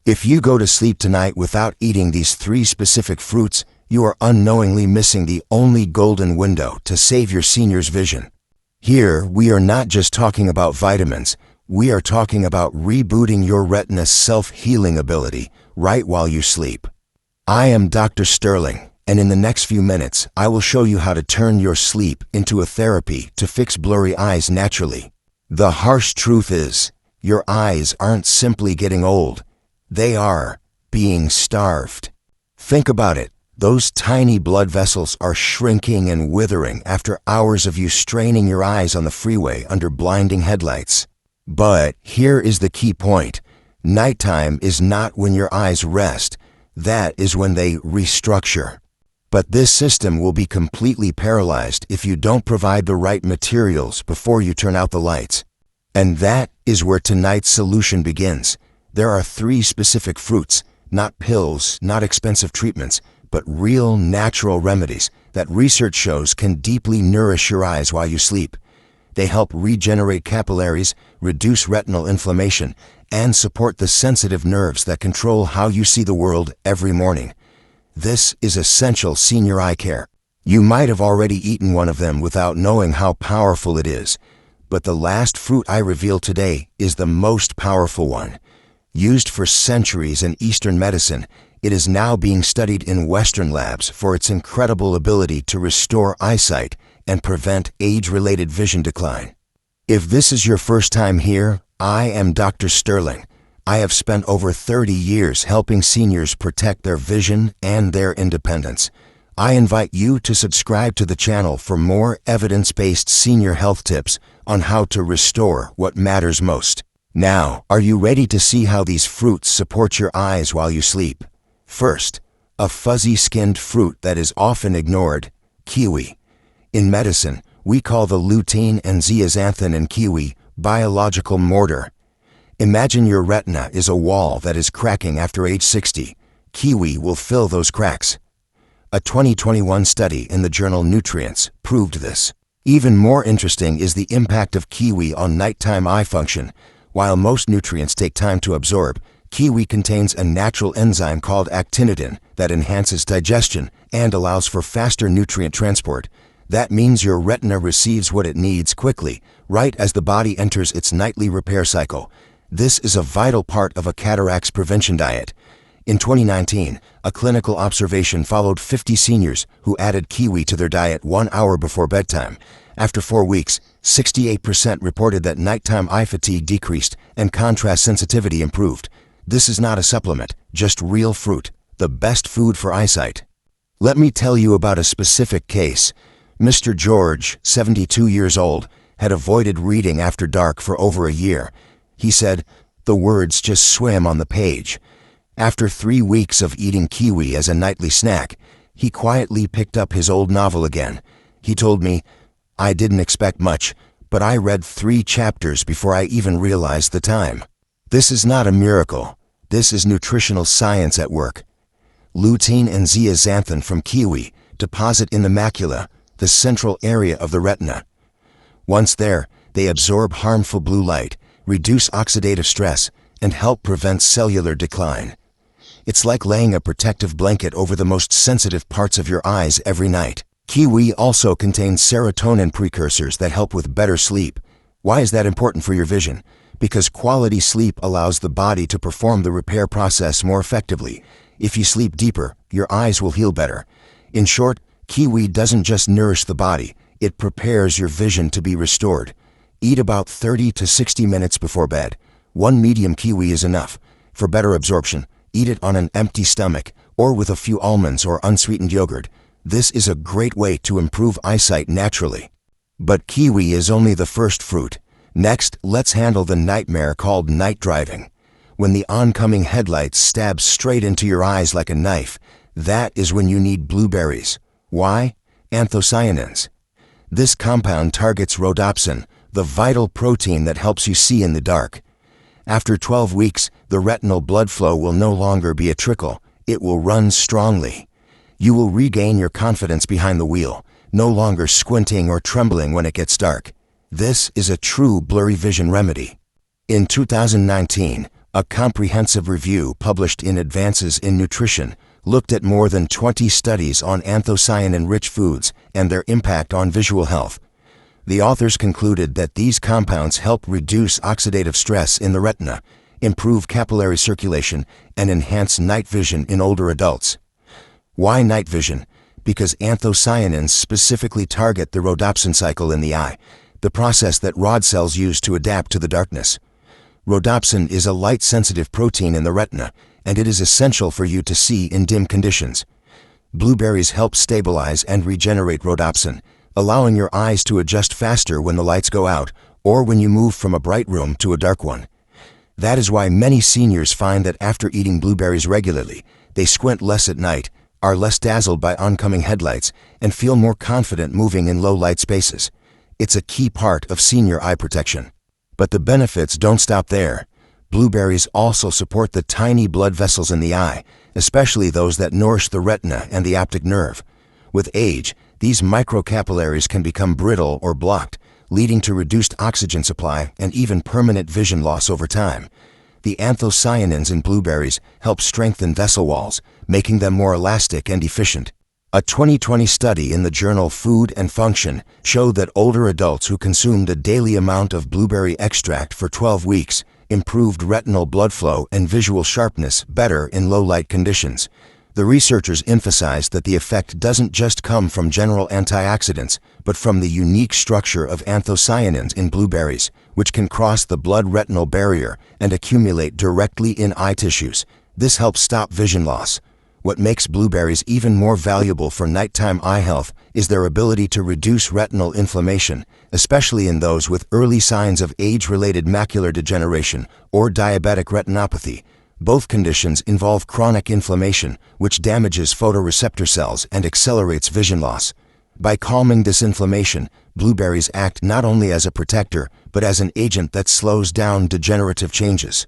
If you go to sleep tonight without eating these 3 specific fruits, you are unknowingly missing the only golden window to save your senior's vision. Here, we are not just talking about vitamins, we are talking about rebooting your retina's self-healing ability right while you sleep. I am Dr. Sterling, and in the next few minutes, I will show you how to turn your sleep into a therapy to fix blurry eyes naturally. The harsh truth is, your eyes aren't simply getting old. They are being starved. Think about it. Those tiny blood vessels are shrinking and withering after hours of you straining your eyes on the freeway under blinding headlights. But here is the key point. Nighttime is not when your eyes rest. That is when they restructure. But this system will be completely paralyzed if you don't provide the right materials before you turn out the lights. And that is where tonight's solution begins. There are 3 specific fruits, not pills, not expensive treatments, but real natural remedies that research shows can deeply nourish your eyes while you sleep. They help regenerate capillaries, reduce retinal inflammation, and support the sensitive nerves that control how you see the world every morning. This is essential senior eye care. You might have already eaten one of them without knowing how powerful it is, but the last fruit I reveal today is the most powerful one. Used for centuries in Eastern medicine, it is now being studied in Western labs for its incredible ability to restore eyesight and prevent age-related vision decline. If this is your first time here, I am Dr. Sterling. I have spent over 30 years helping seniors protect their vision and their independence. I invite you to subscribe to the channel for more evidence-based senior health tips on how to restore what matters most. Now, are you ready to see how these fruits support your eyes while you sleep? First, a fuzzy-skinned fruit that is often ignored, kiwi. In medicine, we call the lutein and zeaxanthin in kiwi biological mortar. Imagine your retina is a wall that is cracking after age 60. Kiwi will fill those cracks. A 2021 study in the journal Nutrients proved this. Even more interesting is the impact of kiwi on nighttime eye function. While most nutrients take time to absorb, kiwi contains a natural enzyme called actinidin that enhances digestion and allows for faster nutrient transport. That means your retina receives what it needs quickly, right as the body enters its nightly repair cycle. This is a vital part of a cataracts prevention diet. In 2019, a clinical observation followed 50 seniors who added kiwi to their diet 1 hour before bedtime. After 4 weeks, 68% reported that nighttime eye fatigue decreased and contrast sensitivity improved. This is not a supplement, just real fruit, the best food for eyesight. Let me tell you about a specific case. Mr. George, 72 years old, had avoided reading after dark for over a year. He said, "The words just swim on the page." After 3 weeks of eating kiwi as a nightly snack, he quietly picked up his old novel again. He told me, "I didn't expect much, but I read 3 chapters before I even realized the time." This is not a miracle. This is nutritional science at work. Lutein and zeaxanthin from kiwi deposit in the macula, the central area of the retina. Once there, they absorb harmful blue light, reduce oxidative stress, and help prevent cellular decline. It's like laying a protective blanket over the most sensitive parts of your eyes every night. Kiwi also contains serotonin precursors that help with better sleep. Why is that important for your vision? Because quality sleep allows the body to perform the repair process more effectively. If you sleep deeper, your eyes will heal better. In short, kiwi doesn't just nourish the body, it prepares your vision to be restored. Eat about 30 to 60 minutes before bed. 1 medium kiwi is enough. For better absorption, eat it on an empty stomach or with a few almonds or unsweetened yogurt. This is a great way to improve eyesight naturally. But kiwi is only the first fruit. Next, let's handle the nightmare called night driving. When the oncoming headlights stab straight into your eyes like a knife, that is when you need blueberries. Why? Anthocyanins. This compound targets rhodopsin, the vital protein that helps you see in the dark. After 12 weeks, the retinal blood flow will no longer be a trickle. It will run strongly. You will regain your confidence behind the wheel, no longer squinting or trembling when it gets dark. This is a true blurry vision remedy. In 2019, A comprehensive review published in Advances in Nutrition looked at more than 20 studies on anthocyanin-rich foods and their impact on visual health. The authors concluded that these compounds help reduce oxidative stress in the retina, improve capillary circulation, and enhance night vision in older adults. Why night vision? Because anthocyanins specifically target the rhodopsin cycle in the eye, the process that rod cells use to adapt to the darkness. Rhodopsin is a light-sensitive protein in the retina, and it is essential for you to see in dim conditions. Blueberries help stabilize and regenerate rhodopsin, allowing your eyes to adjust faster when the lights go out or when you move from a bright room to a dark one. That is why many seniors find that after eating blueberries regularly, they squint less at night, are less dazzled by oncoming headlights, and feel more confident moving in low-light spaces. It's a key part of senior eye protection. But the benefits don't stop there. Blueberries also support the tiny blood vessels in the eye, especially those that nourish the retina and the optic nerve. With age, these microcapillaries can become brittle or blocked, leading to reduced oxygen supply and even permanent vision loss over time. The anthocyanins in blueberries help strengthen vessel walls, making them more elastic and efficient. A 2020 study in the journal Food and Function showed that older adults who consumed a daily amount of blueberry extract for 12 weeks improved retinal blood flow and visual sharpness better in low-light conditions. The researchers emphasized that the effect doesn't just come from general antioxidants, but from the unique structure of anthocyanins in blueberries, which can cross the blood-retinal barrier and accumulate directly in eye tissues. This helps stop vision loss. What makes blueberries even more valuable for nighttime eye health is their ability to reduce retinal inflammation, especially in those with early signs of age-related macular degeneration or diabetic retinopathy. Both conditions involve chronic inflammation, which damages photoreceptor cells and accelerates vision loss. By calming this inflammation, blueberries act not only as a protector, but as an agent that slows down degenerative changes.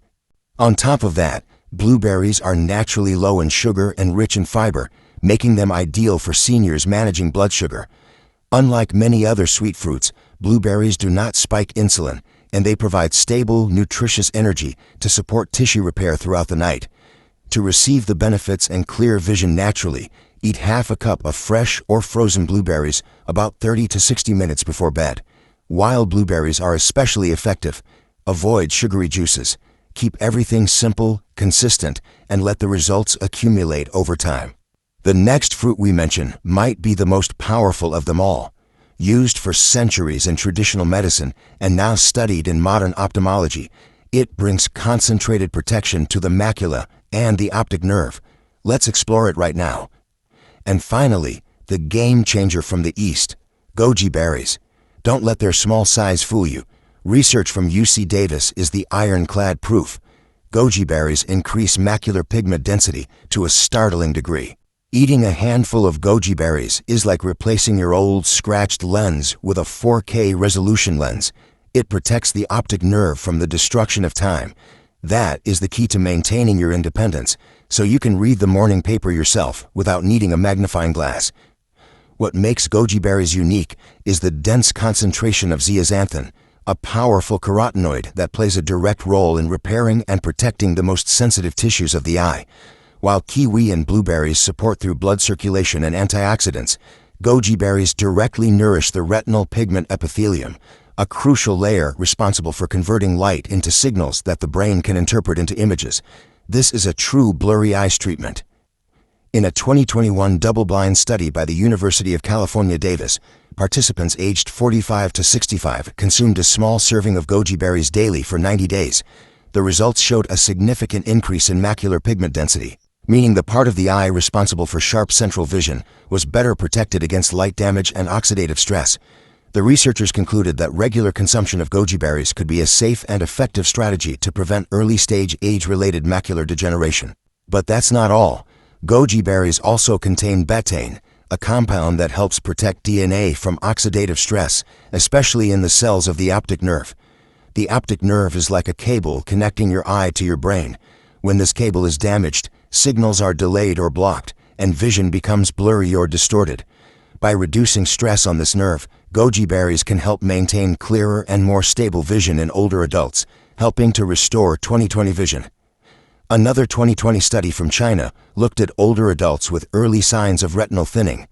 On top of that, blueberries are naturally low in sugar and rich in fiber, making them ideal for seniors managing blood sugar. Unlike many other sweet fruits, blueberries do not spike insulin, and they provide stable, nutritious energy to support tissue repair throughout the night. To receive the benefits and clear vision naturally, eat half a cup of fresh or frozen blueberries about 30 to 60 minutes before bed. Wild blueberries are especially effective. Avoid sugary juices. Keep everything simple, consistent, and let the results accumulate over time. The next fruit we mention might be the most powerful of them all. Used for centuries in traditional medicine and now studied in modern ophthalmology, it brings concentrated protection to the macula and the optic nerve. Let's explore it right now. And finally, the game changer from the East, goji berries. Don't let their small size fool you. Research from UC Davis is the ironclad proof. Goji berries increase macular pigment density to a startling degree. Eating a handful of goji berries is like replacing your old scratched lens with a 4K resolution lens. It protects the optic nerve from the destruction of time. That is the key to maintaining your independence, so you can read the morning paper yourself without needing a magnifying glass. What makes goji berries unique is the dense concentration of zeaxanthin, a powerful carotenoid that plays a direct role in repairing and protecting the most sensitive tissues of the eye. While kiwi and blueberries support through blood circulation and antioxidants, goji berries directly nourish the retinal pigment epithelium, a crucial layer responsible for converting light into signals that the brain can interpret into images. This is a true blurry eyes treatment. In a 2021 double-blind study by the University of California, Davis, participants aged 45 to 65 consumed a small serving of goji berries daily for 90 days. The results showed a significant increase in macular pigment density, meaning the part of the eye responsible for sharp central vision was better protected against light damage and oxidative stress. The researchers concluded that regular consumption of goji berries could be a safe and effective strategy to prevent early-stage age-related macular degeneration. But that's not all. Goji berries also contain betaine, a compound that helps protect DNA from oxidative stress, especially in the cells of the optic nerve. The optic nerve is like a cable connecting your eye to your brain. When this cable is damaged, signals are delayed or blocked, and vision becomes blurry or distorted. By reducing stress on this nerve, goji berries can help maintain clearer and more stable vision in older adults, helping to restore 20/20 vision. Another 2020 study from China looked at older adults with early signs of retinal thinning.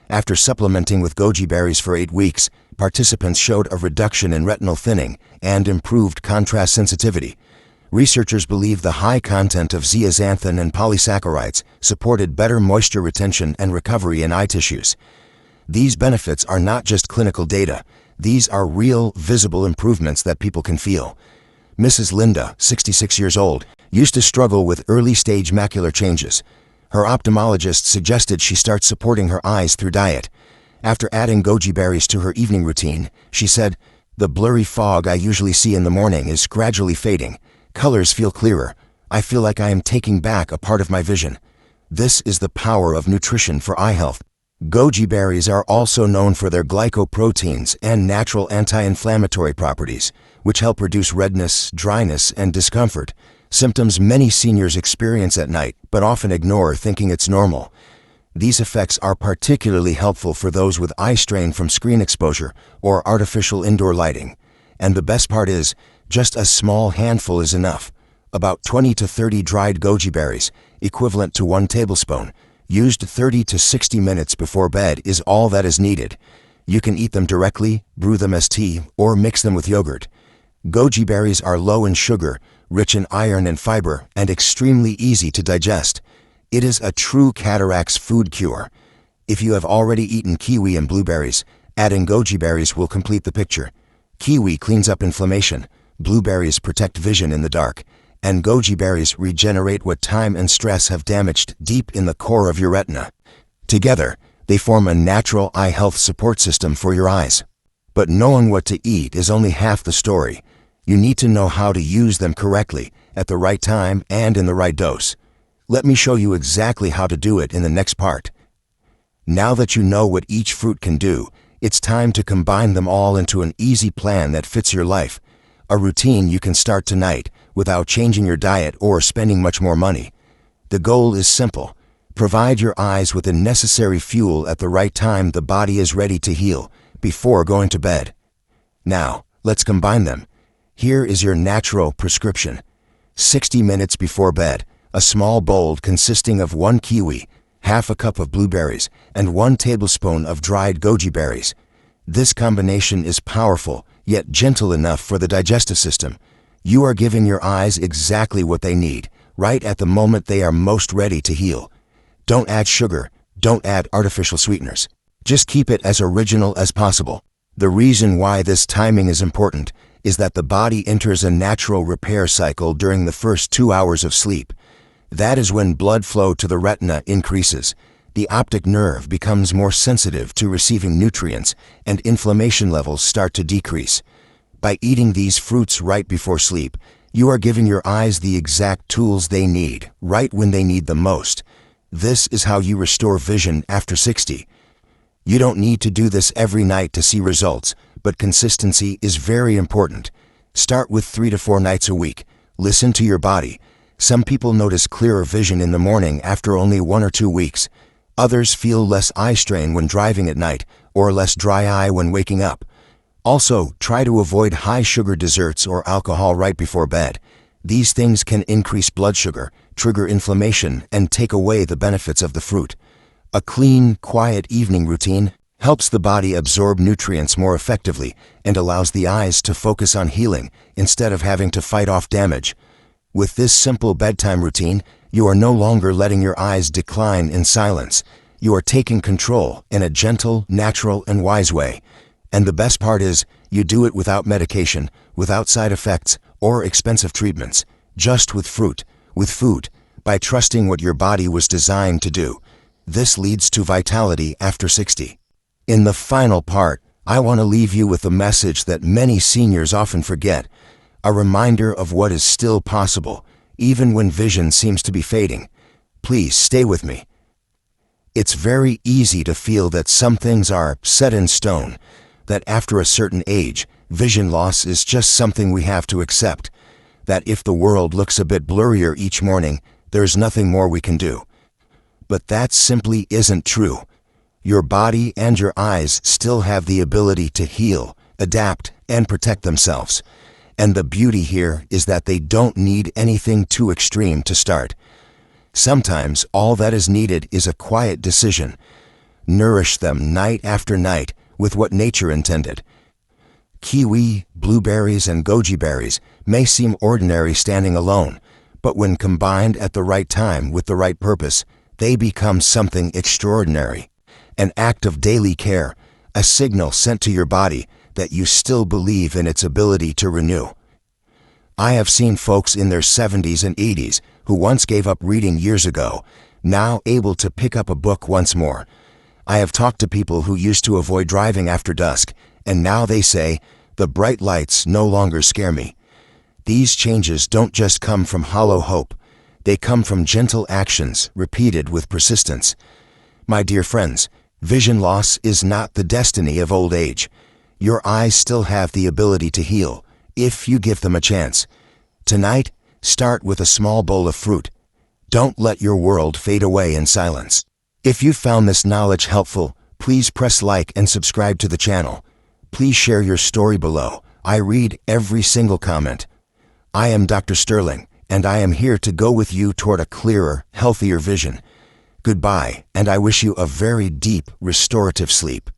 After supplementing with goji berries for 8 weeks, participants showed a reduction in retinal thinning and improved contrast sensitivity. Researchers believe the high content of zeaxanthin and polysaccharides supported better moisture retention and recovery in eye tissues. These benefits are not just clinical data. These are real, visible improvements that people can feel. Mrs. Linda, 66 years old, used to struggle with early-stage macular changes. Her ophthalmologist suggested she start supporting her eyes through diet. After adding goji berries to her evening routine, she said, "The blurry fog I usually see in the morning is gradually fading. Colors feel clearer. I feel like I am taking back a part of my vision." This is the power of nutrition for eye health. Goji berries are also known for their glycoproteins and natural anti-inflammatory properties, which help reduce redness, dryness, and discomfort, symptoms many seniors experience at night but often ignore, thinking it's normal. These effects are particularly helpful for those with eye strain from screen exposure or artificial indoor lighting. And the best part is, just a small handful is enough. About 20 to 30 dried goji berries, equivalent to 1 tablespoon, used 30 to 60 minutes before bed is all that is needed. You can eat them directly, brew them as tea, or mix them with yogurt. Goji berries are low in sugar, rich in iron and fiber, and extremely easy to digest. It is a true cataracts food cure. If you have already eaten kiwi and blueberries, adding goji berries will complete the picture. Kiwi cleans up inflammation, blueberries protect vision in the dark, and goji berries regenerate what time and stress have damaged deep in the core of your retina. Together, they form a natural eye health support system for your eyes. But knowing what to eat is only half the story. You need to know how to use them correctly, at the right time, and in the right dose. Let me show you exactly how to do it in the next part. Now that you know what each fruit can do, it's time to combine them all into an easy plan that fits your life. A routine you can start tonight without changing your diet or spending much more money. The goal is simple. Provide your eyes with the necessary fuel at the right time the body is ready to heal, before going to bed. Now, let's combine them. Here is your natural prescription. 60 minutes before bed, a small bowl consisting of 1 kiwi, half a cup of blueberries, and 1 tablespoon of dried goji berries. This combination is powerful, yet gentle enough for the digestive system. You are giving your eyes exactly what they need, right at the moment they are most ready to heal. Don't add sugar, don't add artificial sweeteners. Just keep it as original as possible. The reason why this timing is important is that the body enters a natural repair cycle during the first 2 hours of sleep. That is when blood flow to the retina increases. The optic nerve becomes more sensitive to receiving nutrients, and inflammation levels start to decrease. By eating these fruits right before sleep, you are giving your eyes the exact tools they need, right when they need them most. This is how you restore vision after 60. You don't need to do this every night to see results, but consistency is very important. Start with 3 to 4 nights a week. Listen to your body. Some people notice clearer vision in the morning after only 1 or 2 weeks. Others feel less eye strain when driving at night, or less dry eye when waking up. Also, try to avoid high-sugar desserts or alcohol right before bed. These things can increase blood sugar, trigger inflammation, and take away the benefits of the fruit. A clean, quiet evening routine helps the body absorb nutrients more effectively and allows the eyes to focus on healing instead of having to fight off damage. With this simple bedtime routine, you are no longer letting your eyes decline in silence. You are taking control in a gentle, natural, and wise way. And the best part is, you do it without medication, without side effects, or expensive treatments, just with fruit, with food, by trusting what your body was designed to do. This leads to vitality after 60. In the final part, I want to leave you with a message that many seniors often forget, a reminder of what is still possible, even when vision seems to be fading. Please stay with me. It's very easy to feel that some things are set in stone, that after a certain age, vision loss is just something we have to accept, that if the world looks a bit blurrier each morning, there's nothing more we can do. But that simply isn't true. Your body and your eyes still have the ability to heal, adapt, and protect themselves. And the beauty here is that they don't need anything too extreme to start. Sometimes all that is needed is a quiet decision. Nourish them night after night with what nature intended. Kiwi, blueberries, and goji berries may seem ordinary standing alone, but when combined at the right time with the right purpose, they become something extraordinary. An act of daily care, a signal sent to your body that you still believe in its ability to renew. I have seen folks in their 70s and 80s who once gave up reading years ago, now able to pick up a book once more. I have talked to people who used to avoid driving after dusk, and now they say, "The bright lights no longer scare me." These changes don't just come from hollow hope. They come from gentle actions repeated with persistence. My dear friends, vision loss is not the destiny of old age. Your eyes still have the ability to heal, if you give them a chance. Tonight, start with a small bowl of fruit. Don't let your world fade away in silence. If you found this knowledge helpful, please press like and subscribe to the channel. Please share your story below. I read every single comment. I am Dr. Sterling, and I am here to go with you toward a clearer, healthier vision. Goodbye, and I wish you a very deep, restorative sleep.